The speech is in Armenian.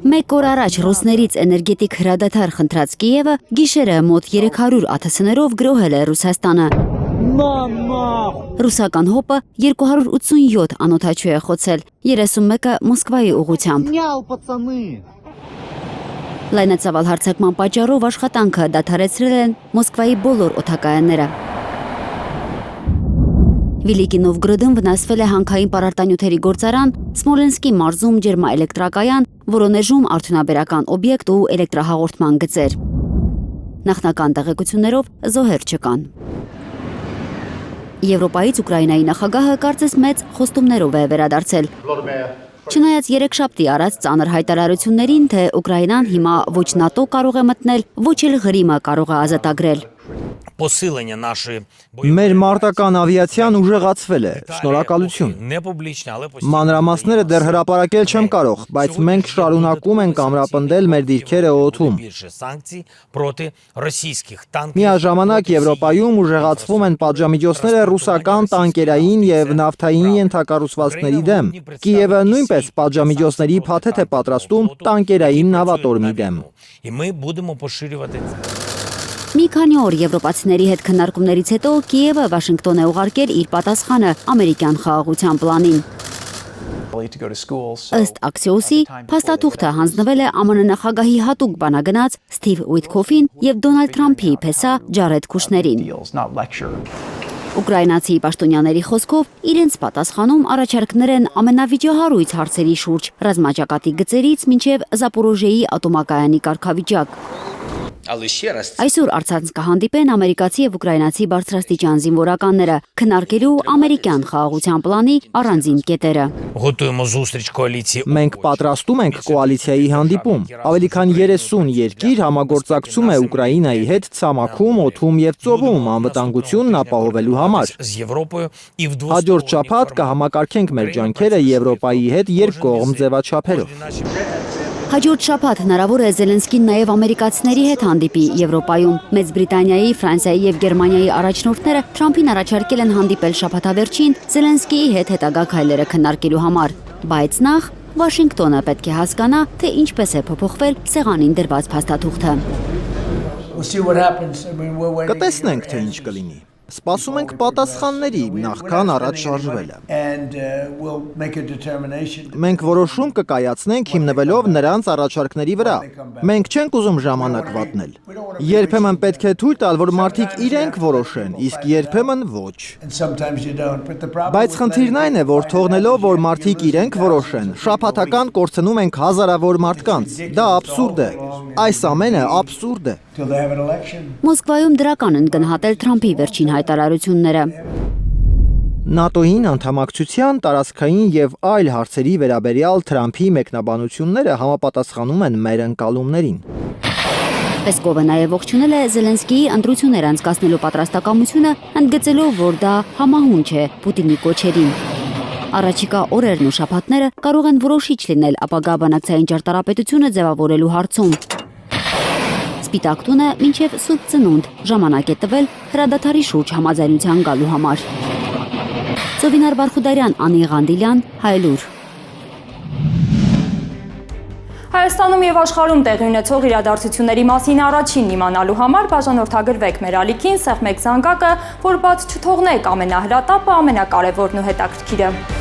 Մեկ օր առաջ ռուսներից էներգետիկ հրադադար խնդրած Կիևը գիշերը մոտ 300 ԱԹՍ-ներով գրոհել է Ռուսաստանը։ Ռուսական հոպը 287 անօդաչու է խոցել, 31-ը Մոսկվայի ուղղությամբ։ Լայնածավալ հարձակման պատճառով աշխատանքը դադարեցրել են Մոսկվայի բոլոր օդակայանները։ Վիլիկի Նովգորոդում վնասվել է հանքային պարարտանյութերի գործարան, Սմոլենսկի մարզում ջերմաէլեկտրակայան, Վորոնեժում արդյունաբերական օբյեկտ ու էլեկտրահաղորդման գծեր։ Նախնական տեղեկություններով զոհեր չկան։ Եվրոպայից Ուկրաինայի նախագահը կարծես մեծ խոստումներով է վերադարձել։ Չնայած երեքշաբթի արած ծանր հայտարարություններին, թե Ուկրաինան հիմա ոչ ՆԱՏՕ կարող է մտնել, ոչ էլ Ղրիմը կարող է ազատագրել։ Մեր մարտական ավիացիան ուժեղացվել է, շնորհակալություն։ Մանրամասները դեռ հրապարակել չեմ կարող, բայց մենք շարունակում ենք ամրապնդել մեր դիրքերը օդում։ Միաժամանակ Եվրոպայում ուժեղացվում են պատժամիջոցները ռուսական տանկերային եւ նավթային ենթակառուցվածքների դեմ։ Կիևը նույնպես պատժամիջոցների փաթեթ է պատրաստում տանկերային նավատորմի դեմ։ Մի քանի օր եվրոպացիների հետ քննարկումներից հետո Կիևը Վաշինգտոն է ուղարկել իր պատասխանը ամերիկյան խաղաղության պլանին։ Ըստ Axios-ի, փաստաթուղթը հանձնվել է ԱՄՆ նախագահի հատուկ բանագնաց Սթիվ Ուիթքոֆին եւ Դոնալդ Թրամփի փեսա Ջարեդ Քուշներին։ Ուկրաինացի պաշտոնյաների խոսքով իրենց պատասխանում առաջարկներ են ամենավիճահարույց հարցերի շուրջ, ռազմաճակատի գծերից մինչև Զապորոժիեի ատոմակայանի կարգավիճակ։ Այսօր առցանց կհանդիպեն ամերիկացի եւ ուկրաինացի բարձրաստիճան զինվորականները, քննարկելու ամերիկյան խաղաղության պլանի առանձին կետերը։ Մենք պատրաստում ենք կոալիցիայի հանդիպում։ Ավելի քան 30 երկիր համագործակցում է Ուկրաինայի հետ ցամաքում, օդում եւ ծովում անվտանգությունն ապահովելու համար։ Հաջորդ շաբաթ կհամակարգենք մեր ջանքերը Եվրոպայի հետ երկկողմ ձևաչափերով։ Հաջորդ շաբաթ հնարավոր է Զելենսկին նաև ամերիկացիների հետ հանդիպի Եվրոպայում։ Մեծ Բրիտանիայի, Ֆրանսիայի եւ Գերմանիայի առաջնորդները Թրամփին առաջարկել են հանդիպել շաբաթավերջին Զելենսկիի հետ հետագա քայլերը քննարկելու համար։ Բայց նախ Վաշինգտոնը պետք է հասկանա, թե ինչպես է փոփոխվել սեղանին դրված փաստաթուղթը։ Կտեսնենք, թե ինչ կլինի։ Սպասում ենք պատասխանների նախքան առաջ շարժվելը։ Մենք որոշում կկայացնենք հիմնվելով նրանց առաջարկների վրա։ Մենք չենք ուզում ժամանակ վատնել։ Երբեմն պետք է թույլ տալ, որ մարդիկ իրենք որոշեն, իսկ երբեմն ոչ։ Բայց խնդիրն այն է, որ թողնելով, որ մարդիկ իրենք որոշեն, շաբաթական կորցնում ենք հազարավոր մարդկանց։ Դա աբսուրդ է։ Այս ամենը աբսուրդ է։ Մոսկվայում դրական են գնահատել Թրամփի վերջին հայտարարությունները։ ՆԱՏՕ-ին անդամակցության, տարածքային եւ այլ հարցերի վերաբերյալ Թրամփի մեկնաբանությունները համապատասխանում են մեր ընկալումներին։ Պեսկովը նաև ողջունել է Զելենսկիի ընտրություններ անցկացնելու պատրաստակամությունը, ընդգծելով, որ դա համահունչ է Պուտինի կոչերին։ Առաջիկա օրերն ու շաբաթները կարող են որոշիչ լինել ապագա բանակցային ճարտարապետությունը ձևավորելու հարցում։ Սպիտակ տունը մինչև Սուրբ Ծնունդ ժամանակ է տվել հրադադարի շուրջ համաձայնության գալու համար։ Ծովինար Բարխուդարյան, Անի Ղանդիլյան, Հայլուր։ Հայաստանում եւ աշխարհում տեղի ունեցող իրադարձությունների մասին առաջին իմանալու համար բաժանորդագրվեք մեր ալիքին, սեղմեք զանգակը, որ բաց չթողնեք ամենահրատապը, ամենակարևորն ու հետաքրքիրը։